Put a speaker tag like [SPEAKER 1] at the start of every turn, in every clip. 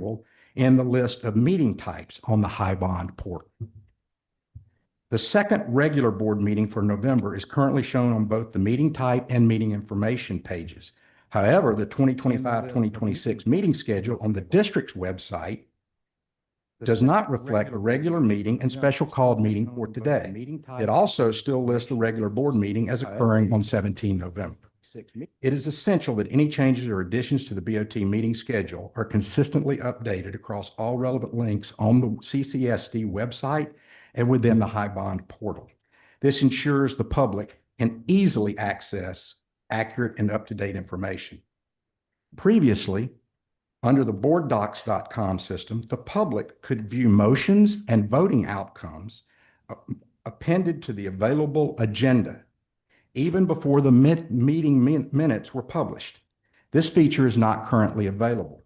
[SPEAKER 1] schedule in the list of meeting types on the High Bond portal. The second regular board meeting for November is currently shown on both the meeting type and meeting information pages. However, the 2025-2026 meeting schedule on the district's website does not reflect the regular meeting and special called meeting for today. It also still lists the regular board meeting as occurring on 17 November. It is essential that any changes or additions to the BOT meeting schedule are consistently updated across all relevant links on the CCSD website and within the High Bond portal. This ensures the public can easily access accurate and up-to-date information. Previously, under the boarddocs.com system, the public could view motions and voting outcomes appended to the available agenda even before the meeting minutes were published. This feature is not currently available.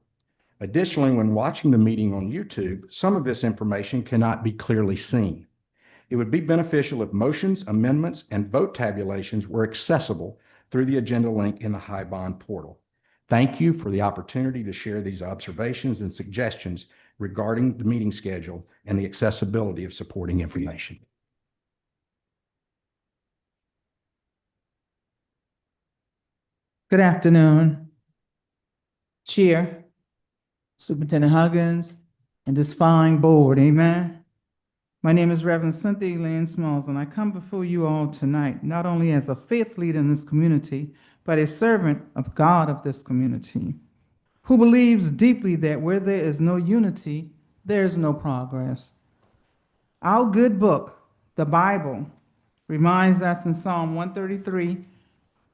[SPEAKER 1] Additionally, when watching the meeting on YouTube, some of this information cannot be clearly seen. It would be beneficial if motions, amendments, and vote tabulations were accessible through the agenda link in the High Bond portal. Thank you for the opportunity to share these observations and suggestions regarding the meeting schedule and the accessibility of supporting information.
[SPEAKER 2] Good afternoon, Chair, Superintendent Huggins, and this fine board, amen. My name is Reverend Cynthia Elaine Smalls, and I come before you all tonight, not only as a faith leader in this community, but a servant of God of this community, who believes deeply that where there is no unity, there is no progress. Our good book, the Bible, reminds us in Psalm 133,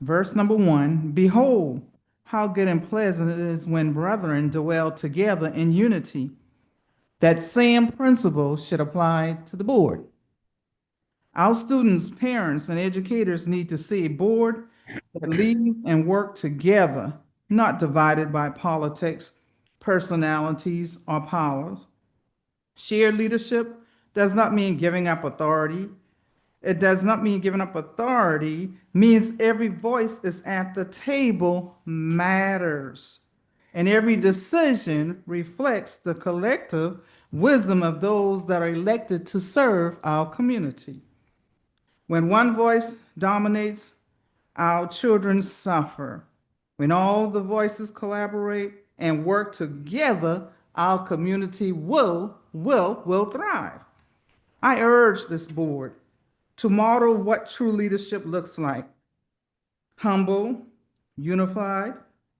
[SPEAKER 2] verse number 1, behold, how good and pleasant it is when brethren dwell together in unity. That same principle should apply to the board. Our students, parents, and educators need to see a board that lead and work together, not divided by politics, personalities, or powers. Shared leadership does not mean giving up authority. It does not mean giving up authority, means every voice is at the table matters. And every decision reflects the collective wisdom of those that are elected to serve our community. When one voice dominates, our children suffer. When all the voices collaborate and work together, our community will thrive. I urge this board to model what true leadership looks like: humble, unified,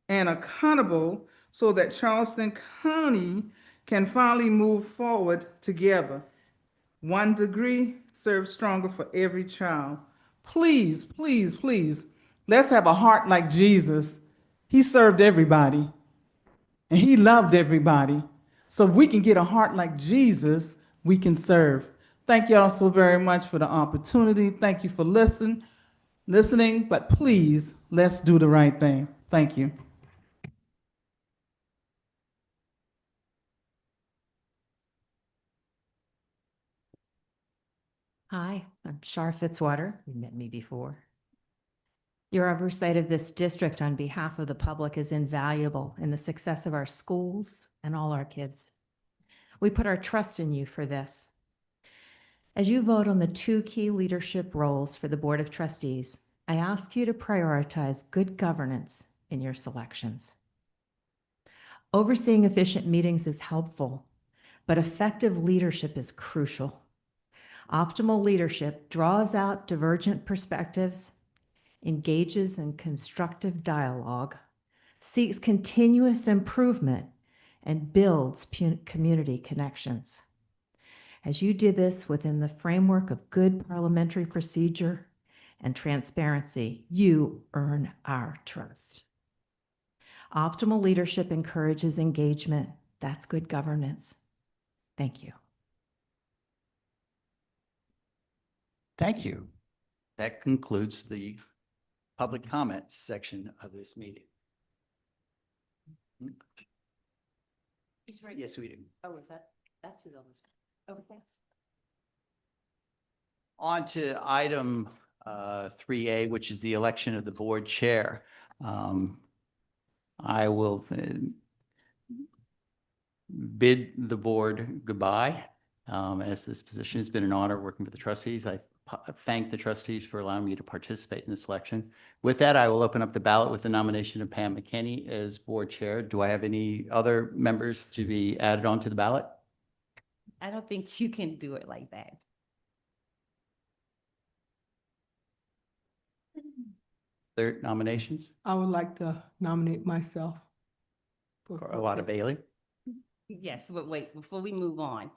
[SPEAKER 2] and accountable, so that Charleston County can finally move forward together. One degree serves stronger for every child. Please, please, please, let's have a heart like Jesus. He served everybody, and he loved everybody. So if we can get a heart like Jesus, we can serve. Thank y'all so very much for the opportunity. Thank you for listening, but please, let's do the right thing. Thank you.
[SPEAKER 3] Hi, I'm Shar Fitzwater. You met me before. Your oversight of this district on behalf of the public is invaluable in the success of our schools and all our kids. We put our trust in you for this. As you vote on the 2 key leadership roles for the Board of Trustees, I ask you to prioritize good governance in your selections. Overseeing efficient meetings is helpful, but effective leadership is crucial. Optimal leadership draws out divergent perspectives, engages in constructive dialogue, seeks continuous improvement, and builds community connections. As you do this within the framework of good parliamentary procedure and transparency, you earn our trust. Optimal leadership encourages engagement. That's good governance. Thank you.
[SPEAKER 4] Thank you. That concludes the public comments section of this meeting.
[SPEAKER 3] He's right.
[SPEAKER 4] Yes, we do.
[SPEAKER 3] Oh, is that's who's on this? Okay.
[SPEAKER 4] On to item 3A, which is the election of the board chair. I will bid the board goodbye. As this position has been an honor working with the trustees. I thank the trustees for allowing me to participate in this election. With that, I will open up the ballot with the nomination of Pam McKinney as board chair. Do I have any other members to be added onto the ballot?
[SPEAKER 5] I don't think you can do it like that.
[SPEAKER 4] Other nominations?
[SPEAKER 6] I would like to nominate myself.
[SPEAKER 4] For a lot of Bailey?
[SPEAKER 5] Yes, but wait, before we move on,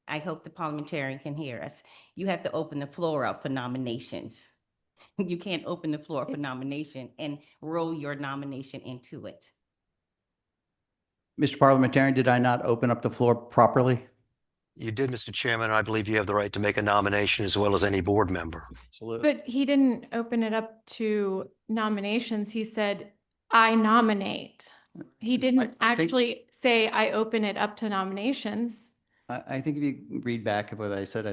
[SPEAKER 5] I hope the parliamentarian can hear us. You have to open the floor up for nominations. You can't open the floor for nomination and roll your nomination into it.
[SPEAKER 4] Mr. Parliamentarian, did I not open up the floor properly?
[SPEAKER 7] You did, Mr. Chairman, and I believe you have the right to make a nomination as well as any board member.
[SPEAKER 4] Absolutely.
[SPEAKER 8] But he didn't open it up to nominations. He said, I nominate. He didn't
[SPEAKER 4] I think-
[SPEAKER 8] actually say, I open it up to nominations.
[SPEAKER 4] I think if you read back of what I said, I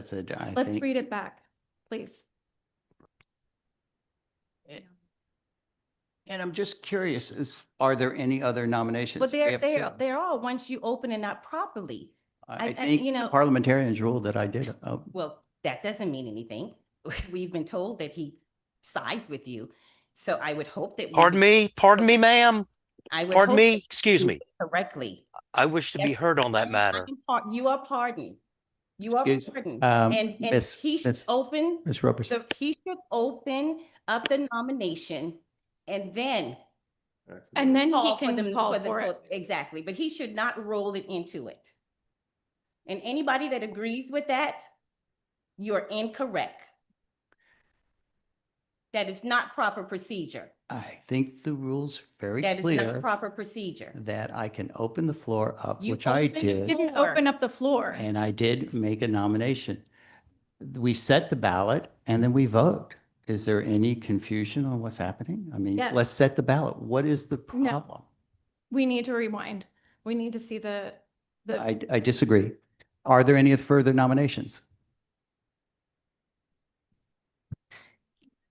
[SPEAKER 8] Let's
[SPEAKER 4] think.
[SPEAKER 8] read it back, please.
[SPEAKER 4] And I'm just curious, are there any other nominations?
[SPEAKER 5] But
[SPEAKER 4] We have two.
[SPEAKER 5] they're all, once you open it up properly.
[SPEAKER 4] I
[SPEAKER 5] I-
[SPEAKER 4] think
[SPEAKER 5] you
[SPEAKER 4] the
[SPEAKER 5] know-
[SPEAKER 4] parliamentarians ruled that I did.
[SPEAKER 5] Well, that doesn't mean anything. We've been told that he sides with you. So I would hope that.
[SPEAKER 7] Pardon me, ma'am.
[SPEAKER 5] I would
[SPEAKER 7] Pardon
[SPEAKER 5] hope
[SPEAKER 7] me,
[SPEAKER 5] that
[SPEAKER 7] excuse
[SPEAKER 5] you
[SPEAKER 7] me.
[SPEAKER 5] do it correctly.
[SPEAKER 7] I wish to be
[SPEAKER 5] Yes.
[SPEAKER 7] heard on that matter.
[SPEAKER 5] You are pardoned. You are
[SPEAKER 4] Excuse-
[SPEAKER 5] pardoned. And
[SPEAKER 4] Miss-
[SPEAKER 5] he should
[SPEAKER 4] Miss-
[SPEAKER 5] open,
[SPEAKER 4] Ms. Roberson,
[SPEAKER 5] he should open up the nomination and then.
[SPEAKER 8] And then he
[SPEAKER 5] call for
[SPEAKER 8] can
[SPEAKER 5] them-
[SPEAKER 8] call
[SPEAKER 5] the
[SPEAKER 8] for it.
[SPEAKER 5] vote. Exactly, but he should not roll it into it. And anybody that agrees with that, you're incorrect. That is not proper procedure.
[SPEAKER 4] I think the rules are very
[SPEAKER 5] That is not
[SPEAKER 4] clear
[SPEAKER 5] proper procedure.
[SPEAKER 4] that I can open the floor up,
[SPEAKER 5] You
[SPEAKER 4] which I
[SPEAKER 5] opened it.
[SPEAKER 4] did,
[SPEAKER 8] Didn't
[SPEAKER 5] Floor.
[SPEAKER 8] open up the floor.
[SPEAKER 4] and I did make a nomination. We set the ballot and then we vote. Is there any confusion on what's happening? I mean, let's
[SPEAKER 8] Yes.
[SPEAKER 4] set the ballot. What is the
[SPEAKER 8] No.
[SPEAKER 4] problem?
[SPEAKER 8] We need to rewind. We need to see the,
[SPEAKER 4] I disagree. Are there any further nominations?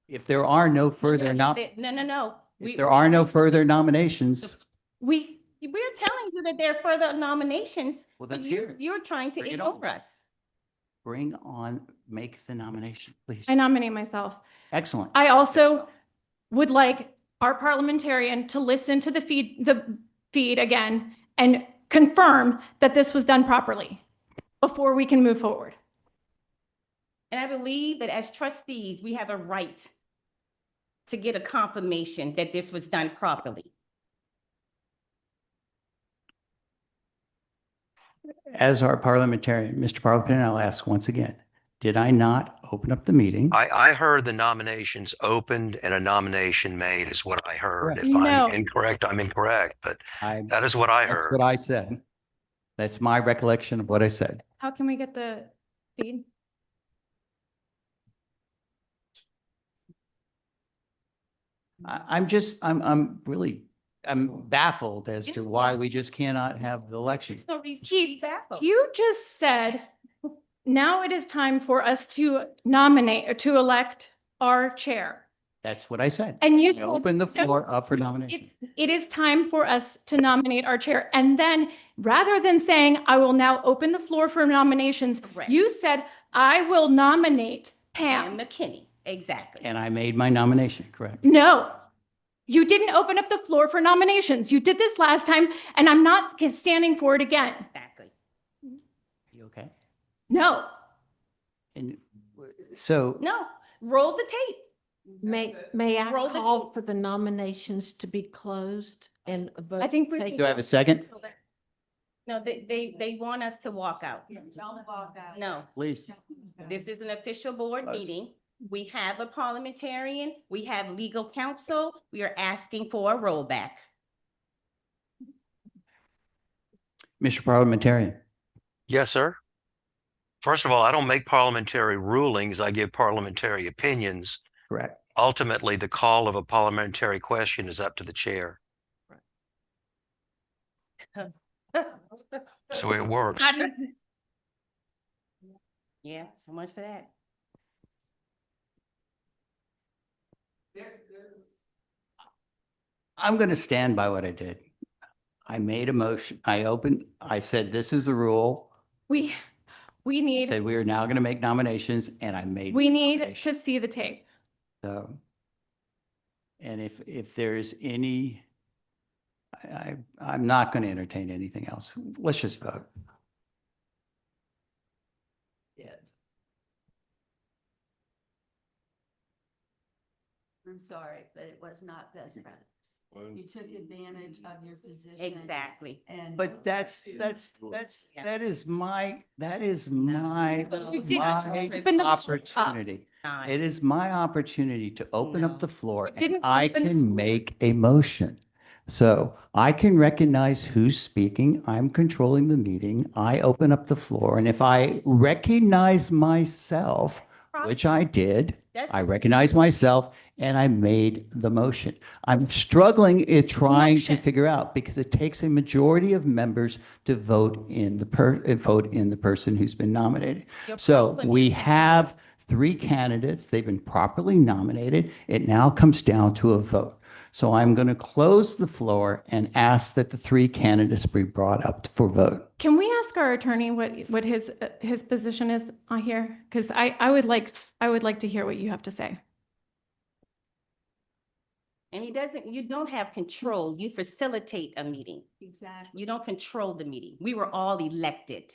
[SPEAKER 4] If there are no further
[SPEAKER 5] Yes,
[SPEAKER 4] nom,
[SPEAKER 5] No.
[SPEAKER 4] if there are no further nominations,
[SPEAKER 8] we,
[SPEAKER 5] We're telling you that there are further nominations.
[SPEAKER 4] Well,
[SPEAKER 5] but
[SPEAKER 4] let's hear it.
[SPEAKER 5] You're trying to
[SPEAKER 4] Bring it on.
[SPEAKER 5] ignore us.
[SPEAKER 4] bring on, make the nomination, please.
[SPEAKER 8] I nominate myself.
[SPEAKER 4] Excellent.
[SPEAKER 8] I also would like our parliamentarian to listen to the feed again and confirm that this was done properly before we can move forward.
[SPEAKER 5] And I believe that as trustees, we have a right to get a confirmation that this was done properly.
[SPEAKER 4] As our parliamentarian, Mr. Parliamentarian, I'll ask once again, did I not open up the meeting?
[SPEAKER 7] I heard the nominations opened and a nomination made is what I heard.
[SPEAKER 4] Correct.
[SPEAKER 7] If
[SPEAKER 8] No.
[SPEAKER 7] I'm incorrect, I'm incorrect, but
[SPEAKER 4] I,
[SPEAKER 7] that is what I
[SPEAKER 4] that's
[SPEAKER 7] heard.
[SPEAKER 4] what I said. That's my recollection of what I said.
[SPEAKER 8] How can we get the feed?
[SPEAKER 4] I'm really, I'm baffled as to why we just cannot have the election.
[SPEAKER 5] There's no reason to be baffled.
[SPEAKER 8] You just said, now it is time for us to nominate or to elect our chair.
[SPEAKER 4] That's what I said.
[SPEAKER 8] And you
[SPEAKER 4] I
[SPEAKER 8] said,
[SPEAKER 4] Open the floor up for nomination.
[SPEAKER 8] it is time for us to nominate our chair. And then rather than saying, I will now open the floor for nominations,
[SPEAKER 5] Correct.
[SPEAKER 8] you said, I will nominate
[SPEAKER 5] Pam
[SPEAKER 8] Pam.
[SPEAKER 5] McKinney, exactly.
[SPEAKER 4] And I made my nomination, correct?
[SPEAKER 8] No, you didn't open up the floor for nominations. You did this last time, and I'm not standing for it again.
[SPEAKER 5] Exactly.
[SPEAKER 4] You okay?
[SPEAKER 8] No.
[SPEAKER 4] And so,
[SPEAKER 5] No, roll the tape.
[SPEAKER 9] May I
[SPEAKER 5] Roll the
[SPEAKER 9] call
[SPEAKER 5] tape.
[SPEAKER 9] for the nominations to be closed and a vote?
[SPEAKER 8] I think we.
[SPEAKER 9] take-
[SPEAKER 4] do I have a second?
[SPEAKER 5] No, they want us to walk out. No,
[SPEAKER 4] Please.
[SPEAKER 5] this is an official board
[SPEAKER 4] Us.
[SPEAKER 5] meeting. We have a parliamentarian, we have legal counsel, we are asking for a rollback.
[SPEAKER 4] Mr. Parliamentarian,
[SPEAKER 7] Yes, sir. First of all, I don't make parliamentary rulings. I give parliamentary opinions.
[SPEAKER 4] correct?
[SPEAKER 7] Ultimately, the call of a parliamentary question is up to the chair. That's the way it works.
[SPEAKER 5] Yeah, so much for that.
[SPEAKER 4] I'm going to stand by what I did. I made a motion. I said, this is the rule.
[SPEAKER 8] We
[SPEAKER 4] I
[SPEAKER 8] need,
[SPEAKER 4] said, we are now going to make nominations and I made.
[SPEAKER 8] we need
[SPEAKER 4] nomination.
[SPEAKER 8] to see the tape.
[SPEAKER 4] So, and if there's any, I'm not going to entertain anything else. Let's just vote.
[SPEAKER 9] I'm sorry, but it was not best practice. You took advantage of your position.
[SPEAKER 5] Exactly.
[SPEAKER 9] And.
[SPEAKER 4] But that is my
[SPEAKER 8] You didn't open the-
[SPEAKER 4] opportunity. It is my opportunity to open up the floor and
[SPEAKER 8] didn't
[SPEAKER 4] I
[SPEAKER 8] open the
[SPEAKER 4] can make a motion. So I can recognize who's speaking. I'm controlling the meeting. I open up the floor. And if I recognize myself, which I did, I recognize myself and I made the motion. I'm struggling at trying to
[SPEAKER 8] Motion.
[SPEAKER 4] figure out because it takes a majority of members to vote in the person who's been nominated.
[SPEAKER 5] Your
[SPEAKER 4] So
[SPEAKER 5] problem
[SPEAKER 4] we
[SPEAKER 5] is that you-
[SPEAKER 4] have 3 candidates. They've been properly nominated. It now comes down to a vote. So I'm going to close the floor and ask that the 3 candidates be brought up for vote.
[SPEAKER 8] Can we ask our attorney what his position is on here? Because I would like to hear what you have to say.
[SPEAKER 5] And you don't have control. You facilitate a meeting.
[SPEAKER 9] Exactly.
[SPEAKER 5] You don't control the meeting. We were all elected.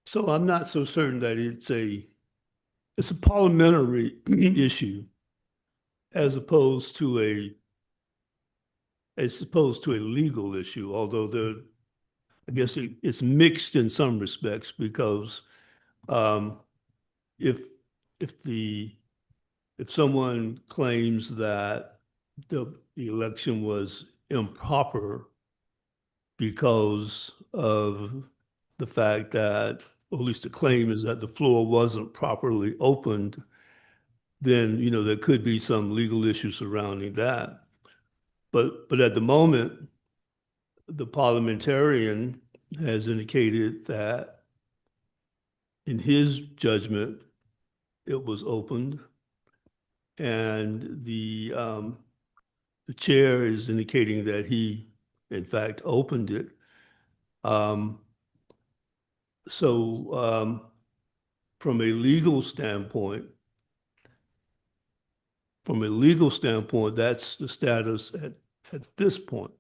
[SPEAKER 10] So I'm not so certain that it's a parliamentary issue as opposed to a legal issue, although I guess it's mixed in some respects because if someone claims that the election was improper because of the fact that, or at least the claim is that the floor wasn't properly opened, then, there could be some legal issue surrounding that. But at the moment, the parliamentarian has indicated that in his judgment, it was opened. And the chair is indicating that he, in fact, opened it. So from a legal standpoint, that's the status at this point,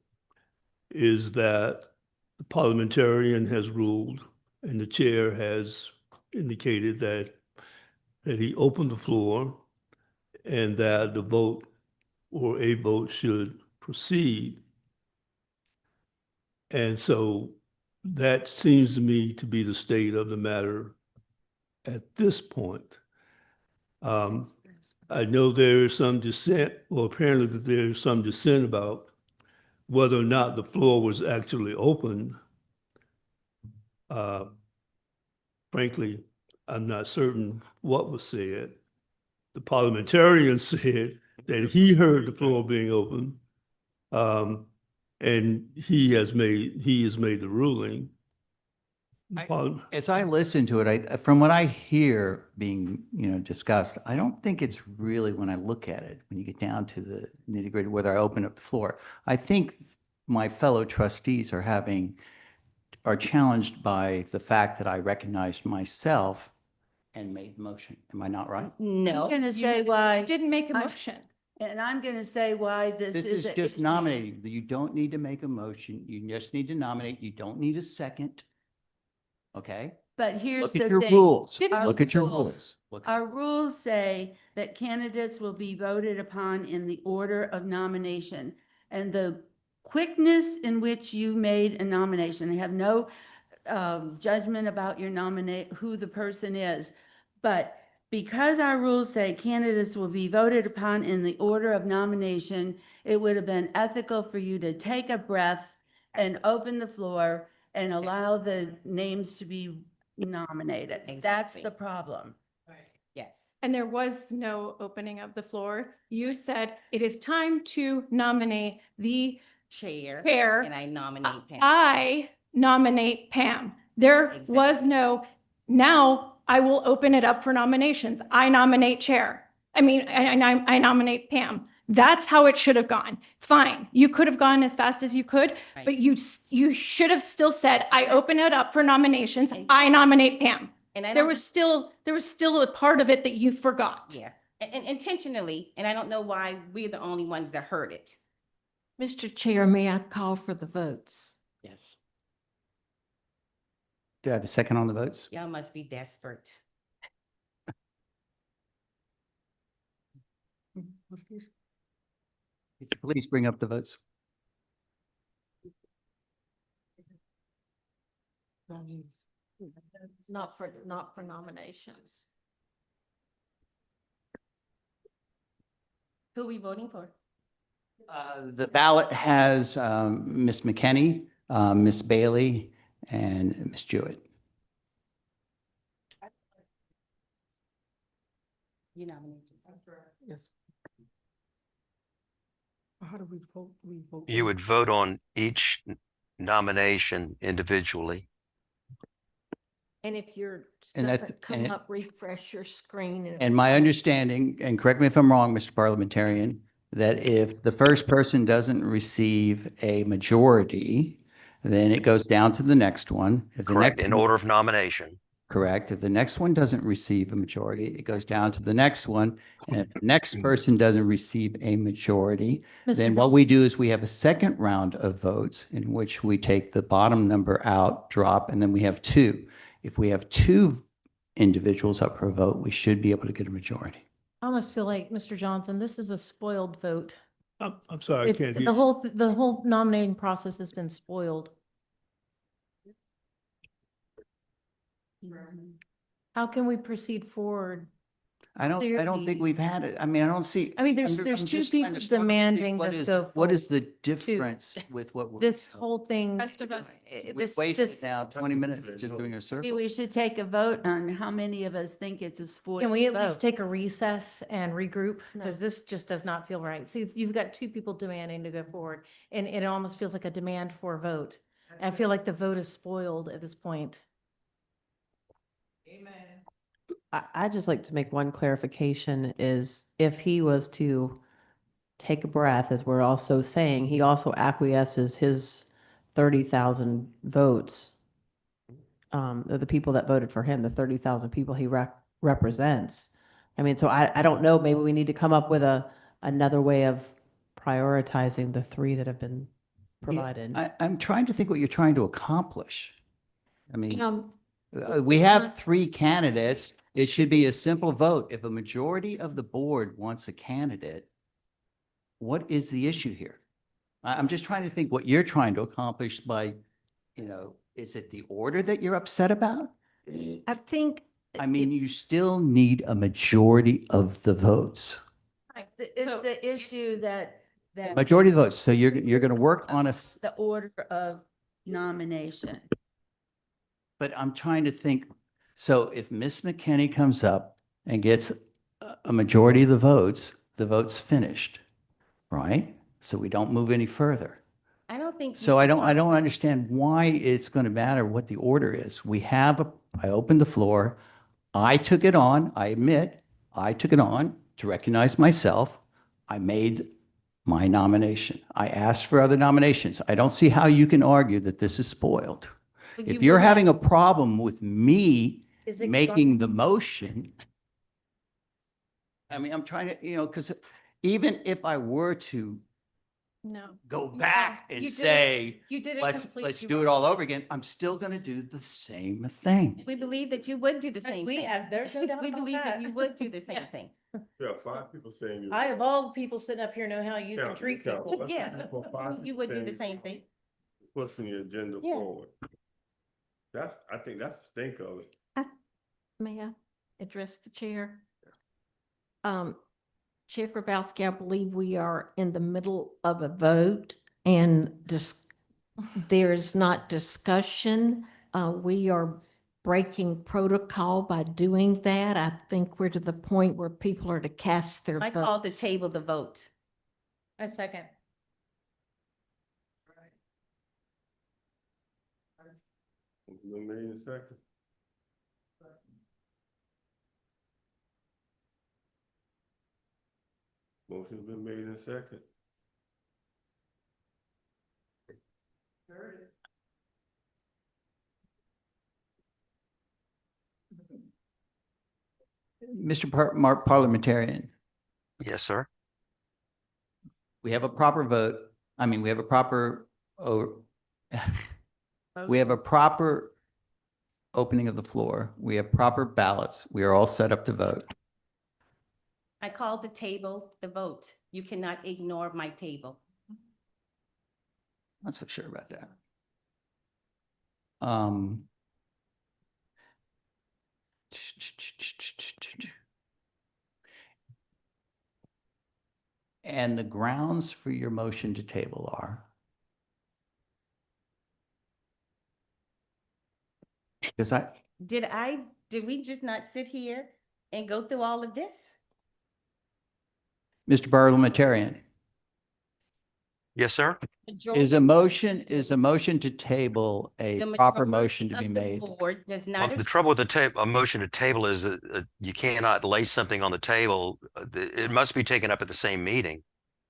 [SPEAKER 10] is that the parliamentarian has ruled and the chair has indicated that he opened the floor and that the vote or a vote should proceed. And so that seems to me to be the state of the matter at this point. I know there is some dissent, or apparently that there is some dissent about whether or not the floor was actually open. Frankly, I'm not certain what was said. The parliamentarian said that he heard the floor being open, and he has made the ruling.
[SPEAKER 4] As I listen to it, from what I hear being, discussed, I don't think it's really, when I look at it, when you get down to the nitty gritty, whether I open up the floor, I think my fellow trustees are challenged by the fact that I recognized myself and made the motion. Am I not right?
[SPEAKER 5] No.
[SPEAKER 9] I'm gonna say why,
[SPEAKER 8] Didn't make a
[SPEAKER 9] I-
[SPEAKER 8] motion.
[SPEAKER 9] and I'm gonna say why this
[SPEAKER 4] This
[SPEAKER 9] is.
[SPEAKER 4] is just nominating. You don't need to make a motion. You just need to nominate. You don't need a second. Okay?
[SPEAKER 9] But here's
[SPEAKER 4] Look
[SPEAKER 9] the
[SPEAKER 4] at your
[SPEAKER 9] thing.
[SPEAKER 4] rules.
[SPEAKER 8] Didn't-
[SPEAKER 4] Look at your
[SPEAKER 9] Our
[SPEAKER 4] rules. Look-
[SPEAKER 9] Our rules say that candidates will be voted upon in the order of nomination. And the quickness in which you made a nomination, I have no judgment about your who the person is. But because our rules say candidates will be voted upon in the order of nomination, it would have been ethical for you to take a breath and open the floor and allow the names to be nominated. That's
[SPEAKER 5] Exactly.
[SPEAKER 9] the problem.
[SPEAKER 5] Yes.
[SPEAKER 8] And there was no opening of the floor. You said it is time to nominate the
[SPEAKER 5] Chair.
[SPEAKER 8] chair.
[SPEAKER 5] And I nominate Pam.
[SPEAKER 8] I nominate Pam. There was
[SPEAKER 5] Exactly.
[SPEAKER 8] no, now I will open it up for nominations. I nominate chair. I mean, I nominate Pam. That's how it should have gone. Fine, you could have gone as fast as you could,
[SPEAKER 5] Right.
[SPEAKER 8] but you should have still said, I open it up for nominations. I nominate Pam.
[SPEAKER 5] And I
[SPEAKER 8] There
[SPEAKER 5] don't-
[SPEAKER 8] was still a part of it that you forgot.
[SPEAKER 5] Yeah, and intentionally, and I don't know why we're the only ones that heard it.
[SPEAKER 11] Mr. Chair, may I call for the votes?
[SPEAKER 4] Yes. Do I have a second on the votes?
[SPEAKER 5] Y'all must be desperate.
[SPEAKER 4] Please bring up the votes.
[SPEAKER 11] Not for nominations.
[SPEAKER 5] Who are we voting for?
[SPEAKER 4] The ballot has Ms. McKinney, Ms. Bailey, and Ms. Jewett.
[SPEAKER 5] You nominated.
[SPEAKER 6] Yes. How do we vote? We vote.
[SPEAKER 7] You would vote on each nomination individually.
[SPEAKER 11] And if your
[SPEAKER 4] And that's-
[SPEAKER 11] doesn't come
[SPEAKER 4] and-
[SPEAKER 11] up, refresh your screen.
[SPEAKER 4] And my understanding, and correct me if I'm wrong, Mr. Parliamentarian, that if the first person doesn't receive a majority, then it goes down to the next one. If the
[SPEAKER 7] Correct,
[SPEAKER 4] next
[SPEAKER 7] in
[SPEAKER 4] one-
[SPEAKER 7] order of nomination.
[SPEAKER 4] Correct. If the next one doesn't receive a majority, it goes down to the next one. And if the next person doesn't receive a majority, then what we do is we have a second round of votes in which we take the bottom number out, drop, and then we have two. If we have two individuals up for a vote, we should be able to get a majority.
[SPEAKER 12] I almost feel like, Mr. Johnson, this is a spoiled vote.
[SPEAKER 10] I'm sorry, I can't hear.
[SPEAKER 12] The whole nominating process has been spoiled. How can we proceed forward?
[SPEAKER 4] I don't think
[SPEAKER 12] Clearly-
[SPEAKER 4] we've had it. I mean, I don't see.
[SPEAKER 12] I mean, there's
[SPEAKER 4] I'm
[SPEAKER 12] two
[SPEAKER 4] just trying
[SPEAKER 12] people
[SPEAKER 4] to struggle to see
[SPEAKER 12] demanding
[SPEAKER 4] what
[SPEAKER 12] this
[SPEAKER 4] is-
[SPEAKER 12] go
[SPEAKER 4] What is
[SPEAKER 12] forward.
[SPEAKER 4] the difference with what? we're-
[SPEAKER 12] This whole thing.
[SPEAKER 8] Rest of us.
[SPEAKER 4] We wasted now 20 minutes just doing a
[SPEAKER 9] Maybe
[SPEAKER 4] circle.
[SPEAKER 9] we should take a vote on how many of us think it's a spoiled
[SPEAKER 12] Can we at least
[SPEAKER 9] vote.
[SPEAKER 12] take a recess and regroup?
[SPEAKER 11] No.
[SPEAKER 12] Because this just does not feel right. See, you've got two people demanding to go forward, and it almost feels like a demand for a vote. I feel like the vote is spoiled at this point.
[SPEAKER 13] I'd just like to make one clarification is if he was to take a breath, as we're also saying, he also acquiesces his 30,000 votes. The people that voted for him, the 30,000 people he represents. I mean, so I don't know, maybe we need to come up with another way of prioritizing the three that have been provided.
[SPEAKER 4] I'm trying to think what you're trying to accomplish. I mean, we
[SPEAKER 11] it's
[SPEAKER 4] have
[SPEAKER 11] not-
[SPEAKER 4] three candidates. It should be a simple vote. If a majority of the board wants a candidate, what is the issue here? I'm just trying to think what you're trying to accomplish by, is it the order that you're upset about?
[SPEAKER 11] I think.
[SPEAKER 4] I mean, you still need a majority of the votes.
[SPEAKER 9] It's the issue that
[SPEAKER 4] Majority of the votes. So you're going to work on
[SPEAKER 9] the order of nomination.
[SPEAKER 4] but I'm trying to think, so if Miss McKinney comes up and gets a majority of the vote's finished, right? So we don't move any further.
[SPEAKER 5] I don't think.
[SPEAKER 4] So I don't understand why it's going to matter what the order is. I opened the floor. I took it on, I admit, I took it on to recognize myself. I made my nomination. I asked for other nominations. I don't see how you can argue that this is spoiled.
[SPEAKER 5] But
[SPEAKER 4] If
[SPEAKER 5] you
[SPEAKER 4] you're
[SPEAKER 5] would not-
[SPEAKER 4] having a problem with me
[SPEAKER 12] Is it
[SPEAKER 4] making the
[SPEAKER 12] garbage?
[SPEAKER 4] motion, I mean, I'm trying to, because even if I were to
[SPEAKER 8] No.
[SPEAKER 4] go back and
[SPEAKER 8] you did it-
[SPEAKER 4] say,
[SPEAKER 8] You did it
[SPEAKER 4] let's
[SPEAKER 8] completely
[SPEAKER 4] do it
[SPEAKER 8] wrong.
[SPEAKER 4] all over again, I'm still going to do the same thing.
[SPEAKER 5] We believe that you would do the same
[SPEAKER 12] We
[SPEAKER 5] thing.
[SPEAKER 12] have, there's no doubt
[SPEAKER 5] We
[SPEAKER 12] about
[SPEAKER 5] believe that
[SPEAKER 12] that.
[SPEAKER 5] you would do the same
[SPEAKER 12] Yeah.
[SPEAKER 5] thing.
[SPEAKER 14] Yeah, 5 people saying you.
[SPEAKER 12] I, of all the people sitting up here, know how you can
[SPEAKER 14] Count,
[SPEAKER 12] treat
[SPEAKER 14] count.
[SPEAKER 12] people.
[SPEAKER 14] Let's
[SPEAKER 5] Yeah,
[SPEAKER 14] for 5
[SPEAKER 5] you
[SPEAKER 14] people
[SPEAKER 5] would do
[SPEAKER 14] saying
[SPEAKER 5] the
[SPEAKER 14] you
[SPEAKER 5] same thing.
[SPEAKER 14] Pushing the agenda
[SPEAKER 5] Yeah.
[SPEAKER 14] forward. I think that's the stink of it.
[SPEAKER 11] May I address the chair? Chair Grabowski, I believe we are in the middle of a vote and there is not discussion. We are breaking protocol by doing that. I think we're to the point where people are to cast their
[SPEAKER 5] I
[SPEAKER 11] vote.
[SPEAKER 5] called the table the vote.
[SPEAKER 12] A second.
[SPEAKER 14] Been made in second. Motion's been made in second.
[SPEAKER 4] Mr. Parliamentarian,
[SPEAKER 7] Yes, sir.
[SPEAKER 4] we have a proper vote. I mean, we have a proper, oh, we have a proper opening of the floor. We have proper ballots. We are all set up to vote.
[SPEAKER 5] I called the table, the vote. You cannot ignore my table.
[SPEAKER 4] Not so sure about that. And the grounds for your motion to table are? Because
[SPEAKER 5] Did we just not sit here and go through all of this?
[SPEAKER 4] Mr. Parliamentarian,
[SPEAKER 7] Yes, sir.
[SPEAKER 4] is a motion to table a
[SPEAKER 5] The
[SPEAKER 4] proper
[SPEAKER 5] majority
[SPEAKER 4] motion to be
[SPEAKER 5] of the
[SPEAKER 4] made?
[SPEAKER 5] board does not.
[SPEAKER 7] The trouble with a motion to table is that you cannot lay something on the table. It must be taken up at the same meeting.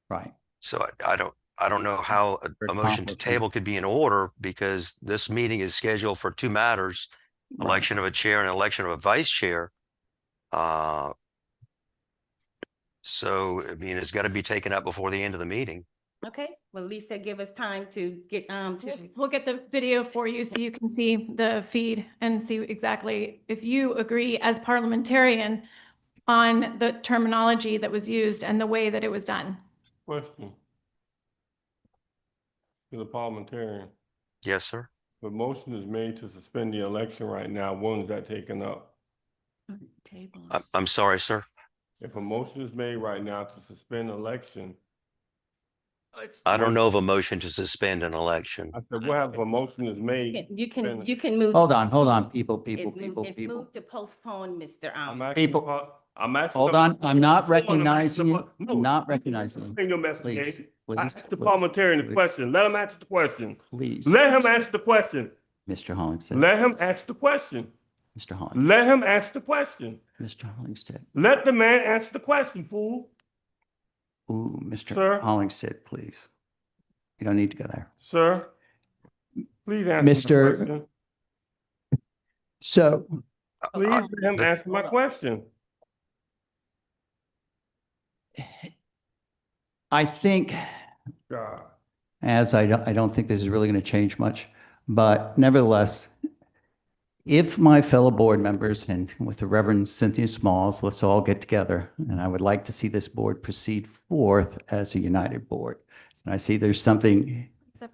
[SPEAKER 4] Right.
[SPEAKER 7] So I don't know how a motion to table could be in order because this meeting is scheduled for two matters, election of a chair and election of a vice chair. So, I mean, it's got to be taken up before the end of the meeting.
[SPEAKER 5] Okay, well, at least that give us time to get,
[SPEAKER 8] We'll get the video for you so you can see the feed and see exactly if you agree as parliamentarian on the terminology that was used and the way that it was done.
[SPEAKER 14] Question. To the parliamentarian.
[SPEAKER 7] Yes, sir.
[SPEAKER 14] The motion is made to suspend the election right now. When is that taken up?
[SPEAKER 7] I'm sorry, sir.
[SPEAKER 14] If a motion is made right now to suspend election,
[SPEAKER 7] I don't know of a motion to suspend an election.
[SPEAKER 14] I said, what if a motion is made?
[SPEAKER 5] you can move.
[SPEAKER 4] Hold on, people.
[SPEAKER 5] It's moved to postpone, Mr.
[SPEAKER 14] I'm asking,
[SPEAKER 4] People-
[SPEAKER 14] I'm asking.
[SPEAKER 4] Hold on, I'm not recognizing you.
[SPEAKER 14] No.
[SPEAKER 4] I'm not recognizing you.
[SPEAKER 14] Bring your message,
[SPEAKER 4] Please,
[SPEAKER 14] Dave.
[SPEAKER 4] please,
[SPEAKER 14] I asked the
[SPEAKER 4] please,
[SPEAKER 14] parliamentarian the
[SPEAKER 4] please.
[SPEAKER 14] question. Let him answer the question.
[SPEAKER 4] Please,
[SPEAKER 14] Let him answer the question.
[SPEAKER 4] Mr. Hollingshead.
[SPEAKER 14] Let him ask the question.
[SPEAKER 4] Mr. Hollingshead.
[SPEAKER 14] Let him ask the question.
[SPEAKER 4] Mr. Hollingshead.
[SPEAKER 14] Let the man answer the question, fool.
[SPEAKER 4] Ooh, Mr.
[SPEAKER 14] Sir?
[SPEAKER 4] Hollingshead, please. You don't need to go there.
[SPEAKER 14] Sir, please answer the
[SPEAKER 4] Mr.
[SPEAKER 14] question.
[SPEAKER 4] So,
[SPEAKER 14] Please let him answer my question.
[SPEAKER 4] I think,
[SPEAKER 14] God.
[SPEAKER 4] as I don't think this is really going to change much, but nevertheless, if my fellow board members and with the Reverend Cynthia Smalls, let's all get together, and I would like to see this board proceed forth as a united board. And I see there's something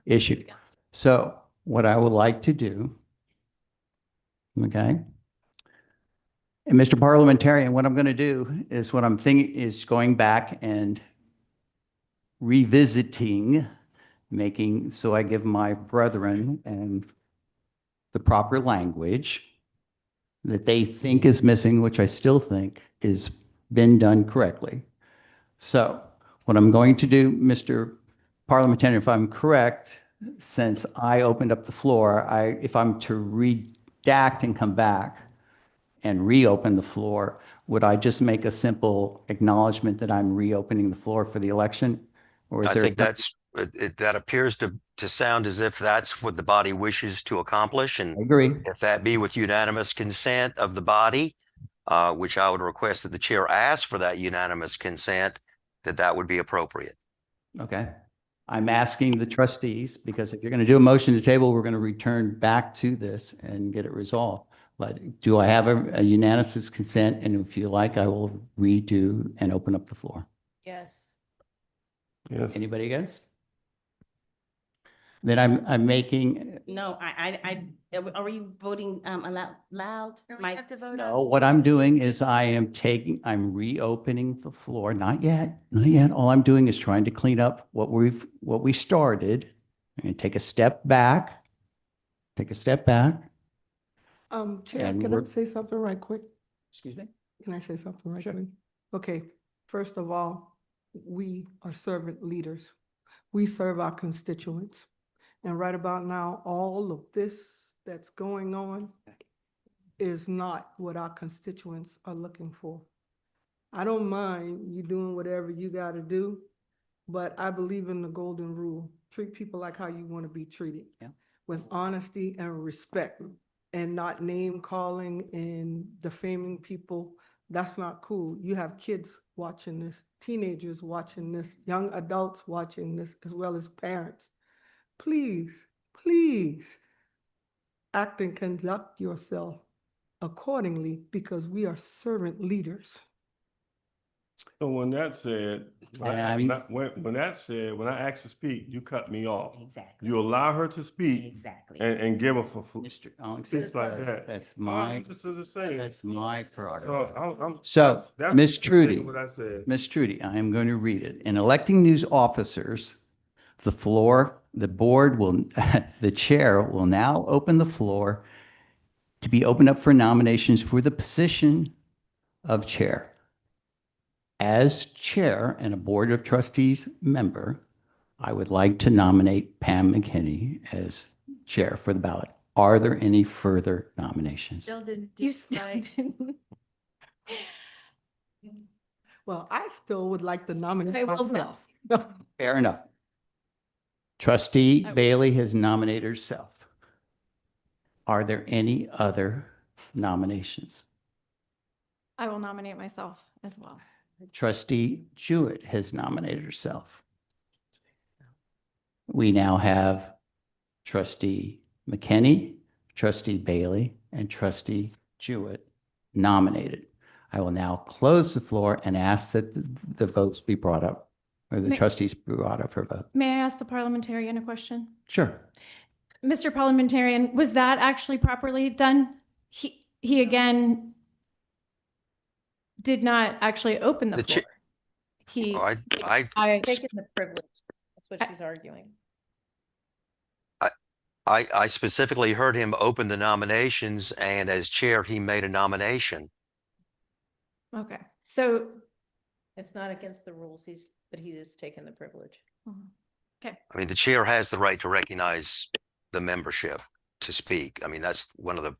[SPEAKER 4] issued. So what I would like to do, okay? And Mr. Parliamentarian, what I'm going to do is what I'm thinking is going back and revisiting, making, so I give my brethren and the proper language that they think is missing, which I still think is been done correctly. So what I'm going to do, Mr. Parliamentarian, if I'm correct, since I opened up the floor, if I'm to redact and come back and reopen the floor, would I just make a simple acknowledgement that I'm reopening the floor for the election? Or is
[SPEAKER 7] I
[SPEAKER 4] there?
[SPEAKER 7] think that appears to sound as if that's what the body wishes to accomplish.
[SPEAKER 4] I
[SPEAKER 7] And
[SPEAKER 4] agree.
[SPEAKER 7] if that be with unanimous consent of the body, which I would request that the chair ask for that unanimous consent, that would be appropriate.
[SPEAKER 4] Okay. I'm asking the trustees, because if you're going to do a motion to table, we're going to return back to this and get it resolved. But do I have a unanimous consent? And if you like, I will redo and open up the floor.
[SPEAKER 12] Yes.
[SPEAKER 14] Yes.
[SPEAKER 4] Anybody against? Then I'm making,
[SPEAKER 5] No, are we voting, loud? Mike?
[SPEAKER 4] no, what I'm doing is I'm reopening the floor. Not yet, not yet. All I'm doing is trying to clean up what we started and take a step back.
[SPEAKER 6] Chair,
[SPEAKER 4] And
[SPEAKER 6] can I
[SPEAKER 4] we're-
[SPEAKER 6] say something right quick?
[SPEAKER 4] Excuse me?
[SPEAKER 6] Can I say something right
[SPEAKER 4] Sure.
[SPEAKER 6] quick? Okay, first of all, we are servant leaders. We serve our constituents. And right about now, all of this that's going on is not what our constituents are looking for. I don't mind you doing whatever you gotta do, but I believe in the golden rule. Treat people like how you want to be treated.
[SPEAKER 4] Yeah.
[SPEAKER 6] With honesty and respect, and not name calling and defaming people. That's not cool. You have kids watching this, teenagers watching this, young adults watching this, as well as parents. Please, please act and conduct yourself accordingly, because we are servant leaders.
[SPEAKER 14] So when that said, when that said, when I asked to speak, you cut me off.
[SPEAKER 5] Exactly.
[SPEAKER 14] You allow her to speak
[SPEAKER 5] Exactly.
[SPEAKER 14] and give her for
[SPEAKER 4] Mr. Alex,
[SPEAKER 14] things like that.
[SPEAKER 4] that's
[SPEAKER 14] Oh,
[SPEAKER 4] my,
[SPEAKER 14] I'm just saying.
[SPEAKER 4] that's my prerogative.
[SPEAKER 14] So,
[SPEAKER 4] So, Ms. Trudy,
[SPEAKER 14] What I said.
[SPEAKER 4] Ms. Trudy, I am going to read it. In electing new officers, the board will, the chair will now open the floor to be opened up for nominations for the position of chair. As chair and a board of trustees member, I would like to nominate Pam McKinney as chair for the ballot. Are there any further nominations?
[SPEAKER 9] Still didn't
[SPEAKER 12] You
[SPEAKER 9] do
[SPEAKER 12] still
[SPEAKER 9] right.
[SPEAKER 12] didn't.
[SPEAKER 6] Well, I still would like to nominate
[SPEAKER 12] Okay, well,
[SPEAKER 6] myself.
[SPEAKER 4] Fair enough. Trustee
[SPEAKER 12] I will.
[SPEAKER 4] Bailey has nominated herself. Are there any other nominations?
[SPEAKER 8] I will nominate myself as well.
[SPEAKER 4] Trustee Jewett has nominated herself. We now have Trustee McKinney, Trustee Bailey, and Trustee Jewett nominated. I will now close the floor and ask that the votes be brought up, or the
[SPEAKER 8] May-
[SPEAKER 4] trustees be brought up for a vote.
[SPEAKER 8] May I ask the parliamentarian a question?
[SPEAKER 4] Sure.
[SPEAKER 8] Mr. Parliamentarian, was that actually properly done? He again did not actually open the
[SPEAKER 7] The
[SPEAKER 8] floor.
[SPEAKER 7] cha-
[SPEAKER 8] He,
[SPEAKER 7] I
[SPEAKER 12] Taking the privilege. That's what she's arguing.
[SPEAKER 7] I specifically heard him open the nominations, and as chair, he made a nomination.
[SPEAKER 8] okay, so,
[SPEAKER 12] It's not against the rules. But he is taking the privilege.
[SPEAKER 8] okay,
[SPEAKER 7] I mean, the chair has the right to recognize the membership to speak. I mean, that's one of the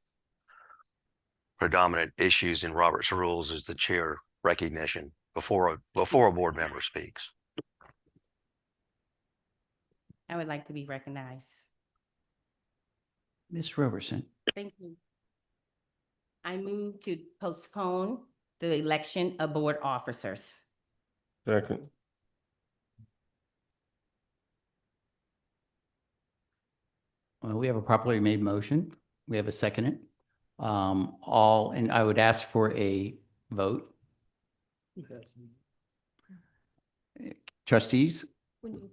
[SPEAKER 7] predominant issues in Robert's rules, is the chair recognition before a board member speaks.
[SPEAKER 5] I would like to be recognized.
[SPEAKER 4] Ms. Roberson.
[SPEAKER 5] Thank you. I move to postpone the election of board officers.
[SPEAKER 14] Second.
[SPEAKER 4] Well, we have a properly made motion. We have a second. And I would ask for a vote. Trustees?
[SPEAKER 12] When you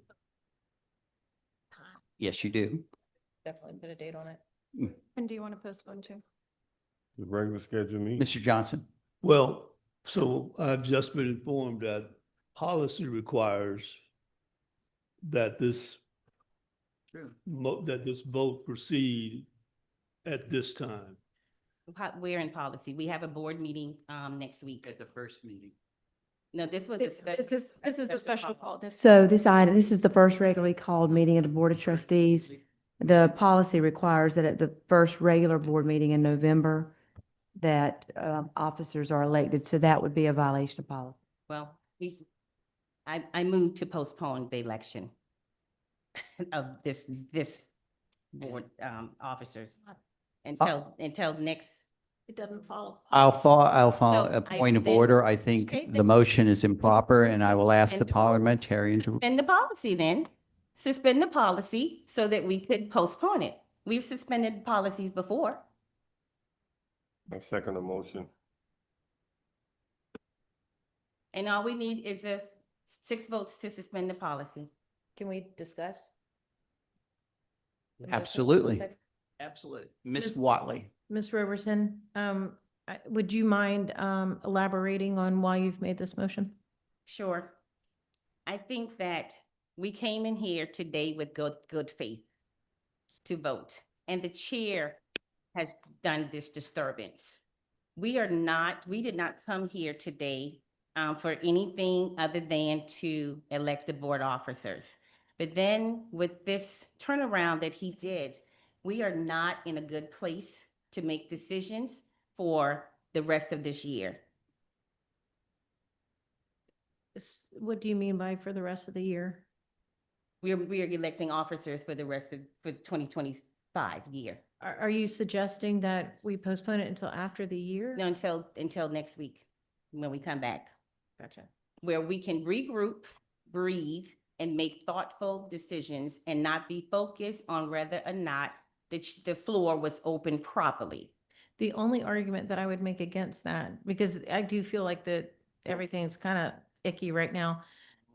[SPEAKER 4] Yes, you do.
[SPEAKER 12] definitely put a date on it.
[SPEAKER 8] and do you want to postpone too?
[SPEAKER 14] The regular schedule meeting.
[SPEAKER 4] Mr. Johnson?
[SPEAKER 10] Well, so I've just been informed that policy requires that this that this vote proceed at this time.
[SPEAKER 5] We're in policy. We have a board meeting next week.
[SPEAKER 4] At the first meeting.
[SPEAKER 5] No, this was a
[SPEAKER 8] This is a special call.
[SPEAKER 15] So this is the first regularly called meeting of the Board of Trustees. The policy requires that at the first regular board meeting in November, that officers are elected, so that would be a violation of policy.
[SPEAKER 5] Well, I moved to postpone the election of this board officers until next.
[SPEAKER 12] It doesn't follow.
[SPEAKER 4] I'll follow
[SPEAKER 5] No,
[SPEAKER 4] a point of
[SPEAKER 5] then-
[SPEAKER 4] order. I think
[SPEAKER 5] Okay,
[SPEAKER 4] the
[SPEAKER 5] then-
[SPEAKER 4] motion is improper, and I will ask the
[SPEAKER 5] And-
[SPEAKER 4] parliamentarian to,
[SPEAKER 5] Suspend the policy then. Suspend the policy so that we could postpone it. We've suspended policies before.
[SPEAKER 14] I second the motion.
[SPEAKER 5] And all we need is 6 votes to suspend the policy.
[SPEAKER 12] Can we discuss?
[SPEAKER 4] absolutely. Absolutely. Ms. Watley?
[SPEAKER 12] Ms. Roberson, would you mind elaborating on why you've made this motion?
[SPEAKER 5] Sure. I think that we came in here today with good faith to vote, and the chair has done this disturbance. We did not come here today for anything other than to elect the board officers. But then with this turnaround that he did, we are not in a good place to make decisions for the rest of this year.
[SPEAKER 12] What do you mean by for the rest of the year?
[SPEAKER 5] We are electing officers for the rest of, for 2025 year.
[SPEAKER 12] Are you suggesting that we postpone it until after the year?
[SPEAKER 5] No, until next week, when we come back,
[SPEAKER 12] Gotcha.
[SPEAKER 5] where we can regroup, breathe, and make thoughtful decisions and not be focused on whether or not the floor was open properly.
[SPEAKER 12] The only argument that I would make against that, because I do feel like that everything's kind of icky right now.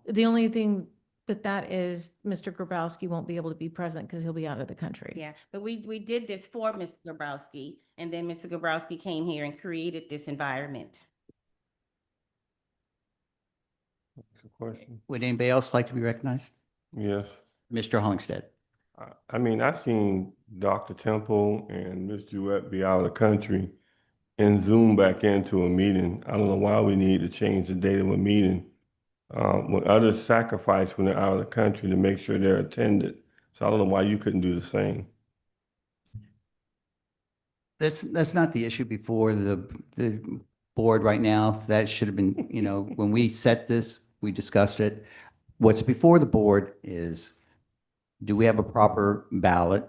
[SPEAKER 12] The only thing with that is Mr. Grabowski won't be able to be present because he'll be out of the country.
[SPEAKER 5] Yeah, but we did this for Mr. Gabrowski, and then Mr. Gabrowski came here and created this environment.
[SPEAKER 14] Question?
[SPEAKER 4] Would anybody else like to be recognized?
[SPEAKER 14] Yes.
[SPEAKER 4] Mr. Hollingsted.
[SPEAKER 14] I mean, I seen Dr. Temple and Ms. Jewett be out of the country and zoom back into a meeting. I don't know why we need to change the date of a meeting. When others sacrifice when they're out of the country to make sure they're attended. So I don't know why you couldn't do the same.
[SPEAKER 4] That's not the issue before the board right now. That should have been, when we set this, we discussed it. What's before the board is, do we have a proper ballot?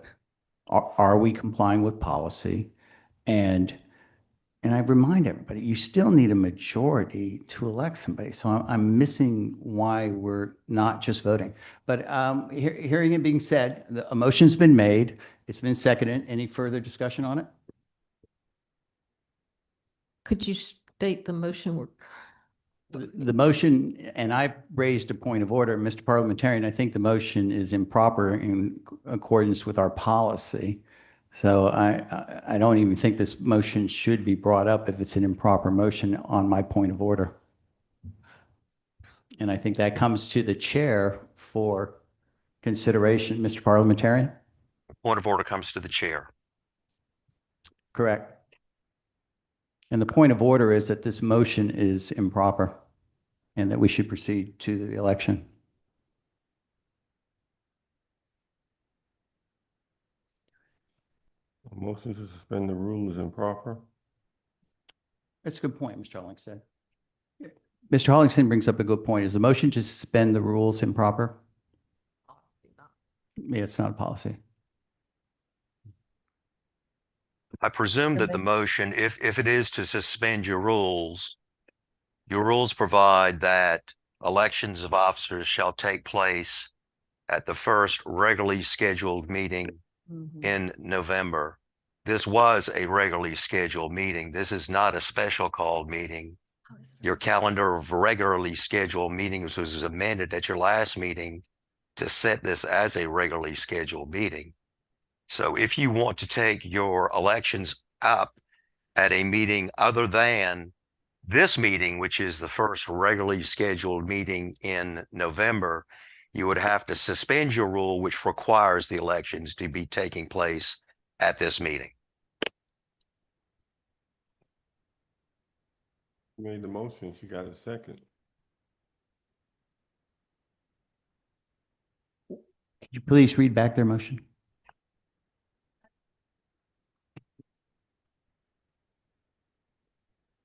[SPEAKER 4] Are we complying with policy? And I remind everybody, you still need a majority to elect somebody. So I'm missing why we're not just voting. But hearing it being said, a motion's been made. It's been seconded. Any further discussion on it?
[SPEAKER 11] Could you state the motion?
[SPEAKER 4] The motion, and I raised a point of order, Mr. Parliamentarian, I think the motion is improper in accordance with our policy. So I don't even think this motion should be brought up if it's an improper motion on my point of order. And I think that comes to the chair for consideration, Mr. Parliamentarian.
[SPEAKER 7] Point of order comes to the chair.
[SPEAKER 4] Correct. And the point of order is that this motion is improper and that we should proceed to the election.
[SPEAKER 14] A motion to suspend the rule is improper.
[SPEAKER 4] That's a good point, Mr. Hollingshead. Mr. Hollingshead brings up a good point. Is the motion to suspend the rules improper? Yeah, it's not a policy.
[SPEAKER 7] I presume that the motion, if it is to suspend your rules provide that elections of officers shall take place at the first regularly scheduled meeting in November. This was a regularly scheduled meeting. This is not a special called meeting. Your calendar of regularly scheduled meetings was amended at your last meeting to set this as a regularly scheduled meeting. So if you want to take your elections up at a meeting other than this meeting, which is the first regularly scheduled meeting in November, you would have to suspend your rule, which requires the elections to be taking place at this meeting.
[SPEAKER 14] You made the motion, she got a second.
[SPEAKER 4] Could you please read back their motion?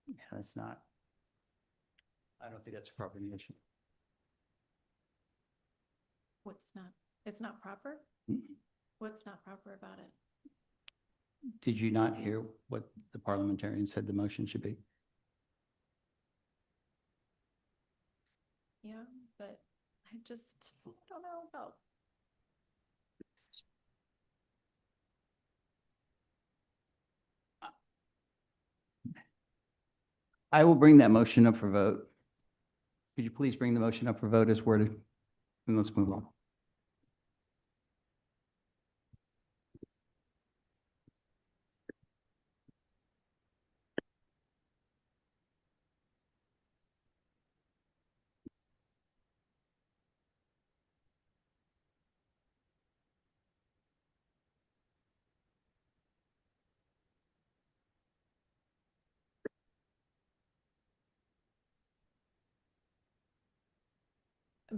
[SPEAKER 4] Yeah, that's not. I don't think that's a proper motion.
[SPEAKER 12] It's not proper? What's not proper about it?
[SPEAKER 4] Did you not hear what the parliamentarian said the motion should be?
[SPEAKER 12] Yeah, but I don't know about.
[SPEAKER 4] I will bring that motion up for vote. Could you please bring the motion up for vote as worded? And let's move on.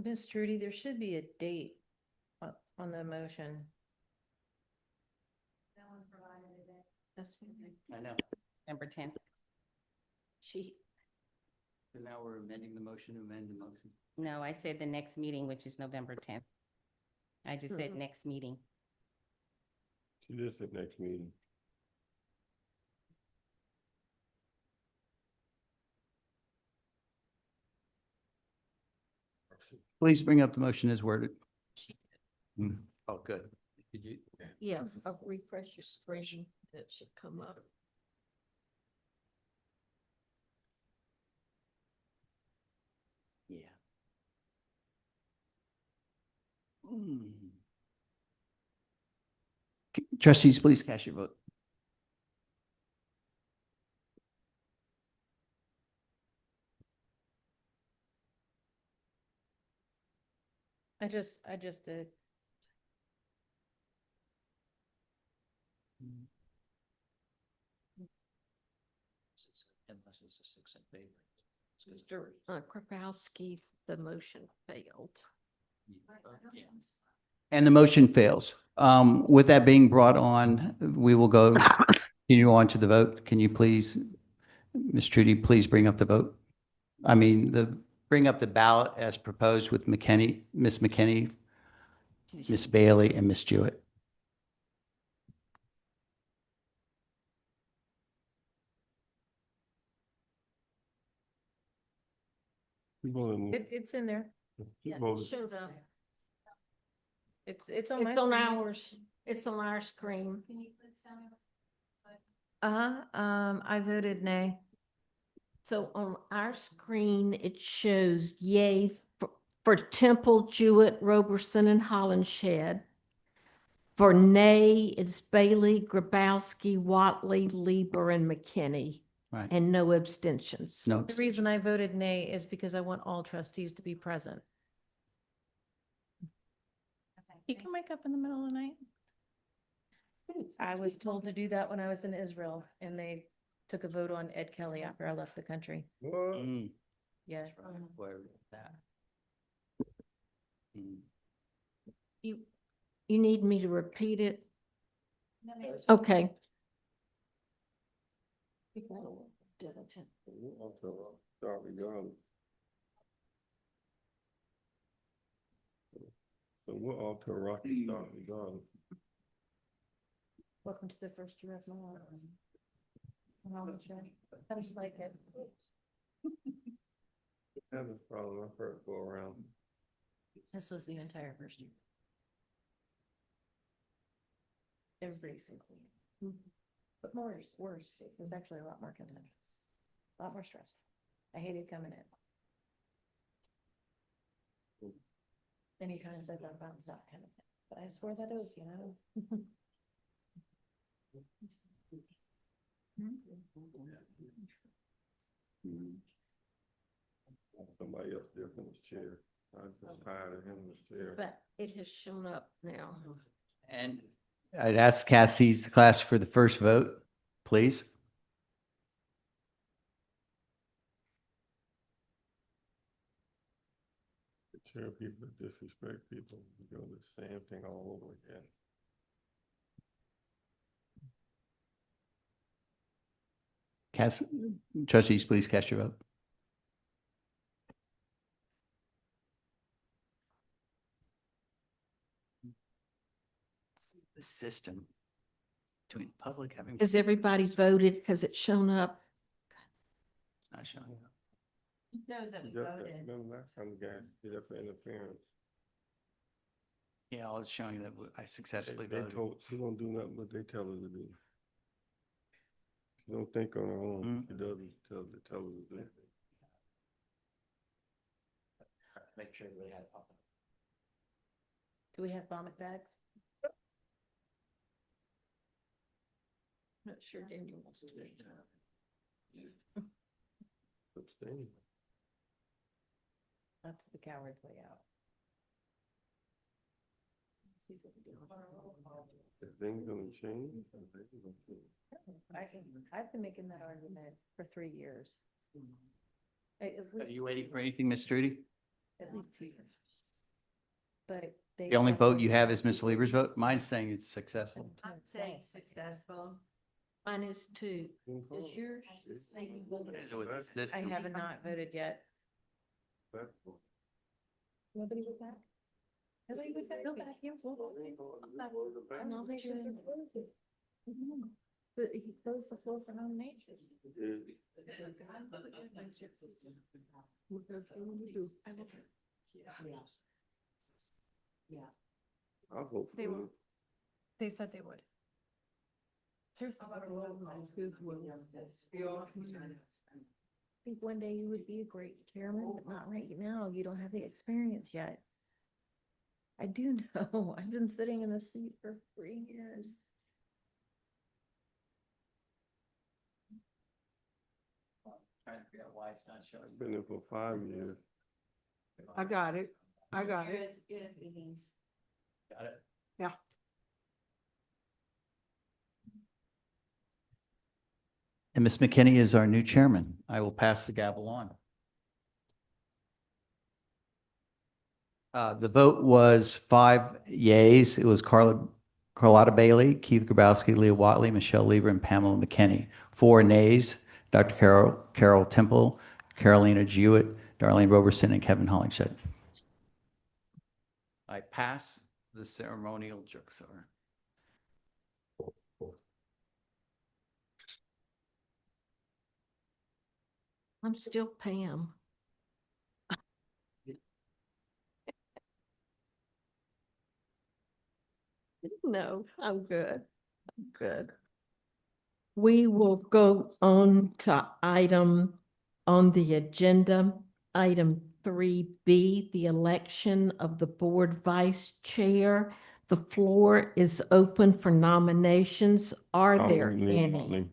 [SPEAKER 12] Ms. Trudy, there should be a date on the motion. No one provided a date. That's
[SPEAKER 4] I know.
[SPEAKER 5] Number 10.
[SPEAKER 4] So now we're amending the motion to amend the motion.
[SPEAKER 5] No, I said the next meeting, which is November 10th. I just said next meeting.
[SPEAKER 14] She just said next meeting.
[SPEAKER 4] Please bring up the motion as worded. Oh, good. Did you?
[SPEAKER 11] Yeah, I'll refresh your screen. It should come up.
[SPEAKER 4] Yeah. Hmm. Trustees, please cast your vote.
[SPEAKER 12] I just did.
[SPEAKER 4] Unless it's a 6 in favor.
[SPEAKER 11] Mr. Grabowski, the motion failed.
[SPEAKER 4] And the motion fails. With that being brought on, we will continue on to the vote. Can you please, Ms. Trudy, please bring up the vote? I mean, bring up the ballot as proposed with McKinney, Ms. Bailey, and Ms. Jewett.
[SPEAKER 12] It's in there.
[SPEAKER 11] Yeah,
[SPEAKER 14] voted.
[SPEAKER 11] it shows up.
[SPEAKER 12] It's on my.
[SPEAKER 11] It's on
[SPEAKER 12] screen.
[SPEAKER 11] ours. It's on our screen.
[SPEAKER 12] I voted nay.
[SPEAKER 11] So on our screen, it shows yay for Temple, Jewett, Roberson, and Hollenshed. For nay, it's Bailey, Grabowski, Watley, Lieber, and McKinney,
[SPEAKER 4] Right.
[SPEAKER 11] and no abstentions.
[SPEAKER 4] No.
[SPEAKER 12] The reason I voted nay is because I want all trustees to be present. You can wake up in the middle of the night. I was told to do that when I was in Israel, and they took a vote on Ed Kelly after I left the country.
[SPEAKER 14] What?
[SPEAKER 12] Yeah.
[SPEAKER 4] Where that?
[SPEAKER 11] You need me to repeat it? Okay.
[SPEAKER 14] Start regardless. So we're all to Rocky start regardless.
[SPEAKER 12] Welcome to the first year of my life. How did you like it?
[SPEAKER 14] That was probably my first go around.
[SPEAKER 12] This was the entire first year. Everybody's included. But worse. It was actually a lot more contentious, a lot more stressful. I hated coming in. Many times I thought about that kind of thing, but I swore that oath, you know?
[SPEAKER 14] Somebody else different in his chair. I'm just tired of him in his chair.
[SPEAKER 11] But it has shown up now.
[SPEAKER 4] And I'd ask Cassie's class for the first vote, please.
[SPEAKER 14] The chair people that disrespect people, you go the same thing all over again.
[SPEAKER 4] Trustees, please cast your vote. The system between public having.
[SPEAKER 11] Has everybody voted? Has it shown up?
[SPEAKER 4] It's not showing up.
[SPEAKER 5] Knows that we
[SPEAKER 14] Remember last time the guy did up for interference?
[SPEAKER 4] Yeah, I was showing that I successfully
[SPEAKER 14] They
[SPEAKER 4] voted.
[SPEAKER 14] told, she don't do nothing but they tell her to do. She don't think on her own. She doesn't tell her to do.
[SPEAKER 4] Make sure everybody had a pop.
[SPEAKER 12] Do we have vomit bags?
[SPEAKER 11] Not sure Daniel wants to do it.
[SPEAKER 14] Abstain.
[SPEAKER 12] That's the coward's way out.
[SPEAKER 14] If things gonna change.
[SPEAKER 12] I've been making that argument for 3 years.
[SPEAKER 4] Are you waiting for anything, Ms. Trudy?
[SPEAKER 12] At least 2 years. But they.
[SPEAKER 4] The only vote you have is Ms. Lieber's vote. Mine's saying it's successful.
[SPEAKER 9] I'd say successful.
[SPEAKER 11] Mine is two. Is yours the same vote?
[SPEAKER 12] I have not voted yet.
[SPEAKER 11] Nobody was back? Nobody was back? Go back here. Nominations are closing. But he closed the floor for nominations.
[SPEAKER 14] I'll vote
[SPEAKER 8] They
[SPEAKER 14] for
[SPEAKER 8] will.
[SPEAKER 14] it.
[SPEAKER 8] They said they would. Seriously.
[SPEAKER 11] I think one day you would be a great chairman, but not right now. You don't have the experience yet. I do know. I've been sitting in the seat for 3 years.
[SPEAKER 4] Trying to figure out why it's not showing.
[SPEAKER 14] Been there for 5 years.
[SPEAKER 6] I got it. I got it.
[SPEAKER 4] Got it?
[SPEAKER 6] Yeah.
[SPEAKER 4] And Ms. McKinney is our new chairman. I will pass the gavel on. The vote was 5 yeas. It was Carlotta Bailey, Keith Grabowski, Leah Watley, Michelle Lever, and Pamela McKinney. 4 nays, Dr. Carol Temple, Carolina Jewett, Darlene Roberson, and Kevin Hollingshead. I pass the ceremonial jukesor.
[SPEAKER 11] I'm still Pam. No, I'm good. I'm good. We will go on to item on the agenda, item 3B, the election of the board vice chair. The floor is open for nominations. Are there any?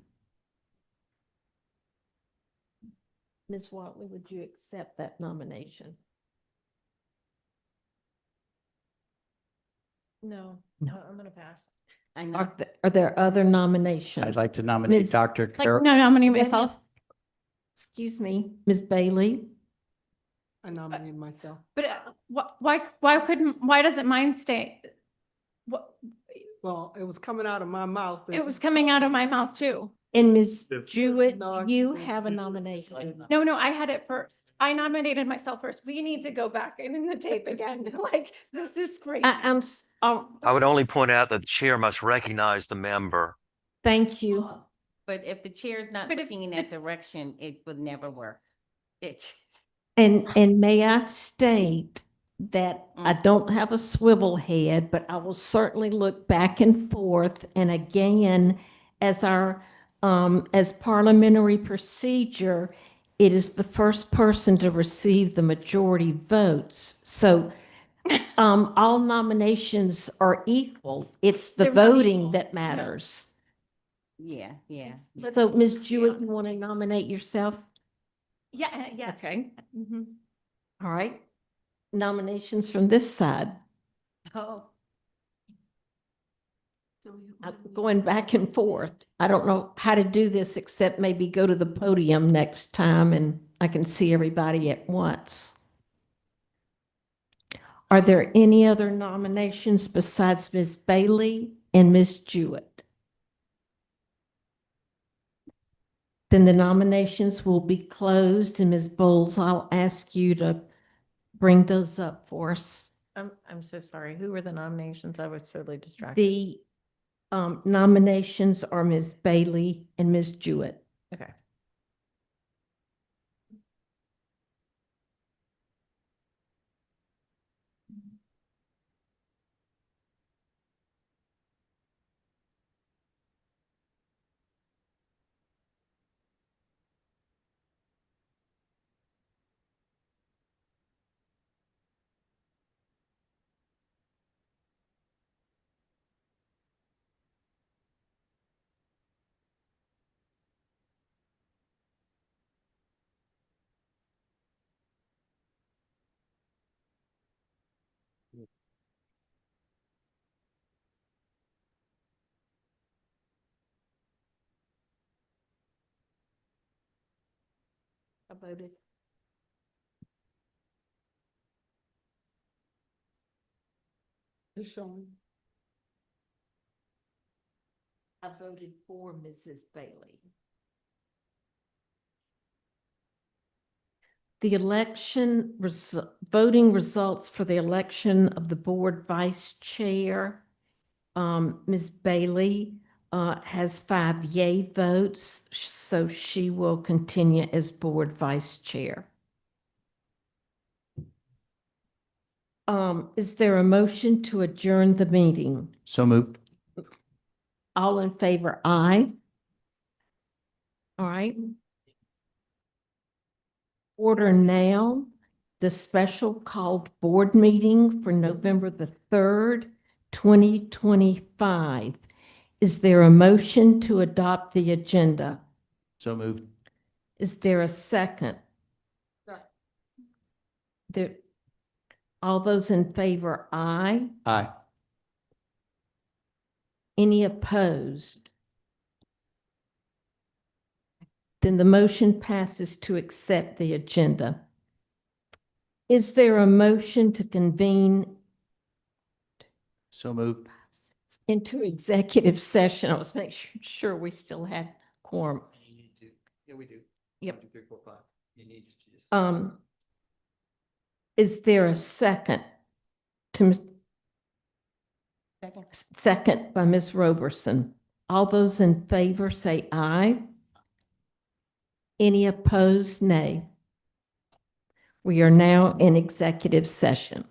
[SPEAKER 11] Ms. Watley, would you accept that nomination?
[SPEAKER 12] No,
[SPEAKER 11] No.
[SPEAKER 12] I'm gonna pass.
[SPEAKER 5] I know.
[SPEAKER 11] Are there other nominations?
[SPEAKER 4] I'd like to nominate
[SPEAKER 11] Ms.
[SPEAKER 4] Dr.
[SPEAKER 8] Like,
[SPEAKER 4] Carol.
[SPEAKER 8] no, nominate
[SPEAKER 11] Wait a
[SPEAKER 8] myself.
[SPEAKER 11] minute. Excuse me, Ms. Bailey?
[SPEAKER 6] I nominated myself.
[SPEAKER 8] But why doesn't mine stay? What,
[SPEAKER 6] Well, it was coming out of my mouth.
[SPEAKER 8] it was coming out of my mouth too.
[SPEAKER 11] And Ms.
[SPEAKER 14] If-
[SPEAKER 11] Jewett,
[SPEAKER 6] No,
[SPEAKER 11] you
[SPEAKER 6] no.
[SPEAKER 11] have a nomination.
[SPEAKER 8] No, I had it first. I nominated myself first. We need to go back in the tape again. Like, this is crazy.
[SPEAKER 7] I would only point out that the chair must recognize the member.
[SPEAKER 11] Thank you.
[SPEAKER 5] But if the chair's not
[SPEAKER 8] But if
[SPEAKER 5] looking in that direction, it would never work. It just.
[SPEAKER 11] And may I state that I don't have a swivel head, but I will certainly look back and forth. And again, as our, as parliamentary procedure, it is the first person to receive the majority votes. So, all nominations are equal. It's the
[SPEAKER 8] They're not
[SPEAKER 11] voting
[SPEAKER 8] equal.
[SPEAKER 11] that matters.
[SPEAKER 5] Yeah, yeah.
[SPEAKER 11] So, Ms. Jewett, you want to nominate yourself?
[SPEAKER 8] Yeah, yes.
[SPEAKER 11] Okay.
[SPEAKER 8] Mhm.
[SPEAKER 11] All right. Nominations from this side.
[SPEAKER 5] Oh.
[SPEAKER 11] I'm going back and forth. I don't know how to do this except maybe go to the podium next time and I can see everybody at once. Are there any other nominations besides Ms. Bailey and Ms. Jewett? Then the nominations will be closed, and Ms. Bowles, I'll ask you to bring those up for us.
[SPEAKER 12] I'm so sorry. Who were the nominations? I was totally distracted.
[SPEAKER 11] The nominations are Ms. Bailey and Ms. Jewett.
[SPEAKER 12] Okay.
[SPEAKER 11] I voted.
[SPEAKER 6] It's showing.
[SPEAKER 11] I voted for Mrs. Bailey. The voting results for the election of the board vice chair, Ms. Bailey, has 5 yay votes, so she will continue as board vice chair. Is there a motion to adjourn the meeting?
[SPEAKER 4] So moved.
[SPEAKER 11] All in favor, aye. All right. Order now the special called board meeting for November the 3rd, 2025. Is there a motion to adopt the agenda?
[SPEAKER 4] So moved.
[SPEAKER 11] Is there a second? There, all those in favor, aye.
[SPEAKER 4] Aye.
[SPEAKER 11] Any opposed? Then the motion passes to accept the agenda. Is there a motion to convene
[SPEAKER 4] So moved.
[SPEAKER 11] into executive session? I was making sure we still had quorum.
[SPEAKER 4] Yeah, we do.
[SPEAKER 11] Yep.
[SPEAKER 4] 1, 2, 3, 4, 5. You need to just.
[SPEAKER 11] Is there a second to second by Ms. Roberson? All those in favor say aye. Any opposed, nay. We are now in executive session.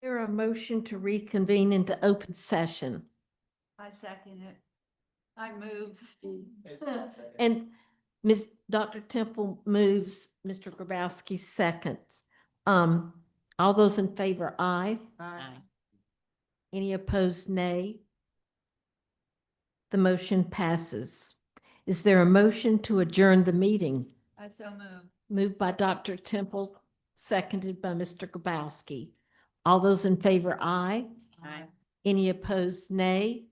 [SPEAKER 11] There a motion to reconvene into open session?
[SPEAKER 9] I second it. I move.
[SPEAKER 11] And Dr. Temple moves, Mr. Grabowski seconds. All those in favor, aye.
[SPEAKER 5] Aye.
[SPEAKER 11] Any opposed, nay? The motion passes. Is there a motion to adjourn the meeting?
[SPEAKER 9] I so move.
[SPEAKER 11] Moved by Dr. Temple, seconded by Mr. Grabowski. All those in favor, aye.
[SPEAKER 5] Aye.
[SPEAKER 11] Any opposed, nay?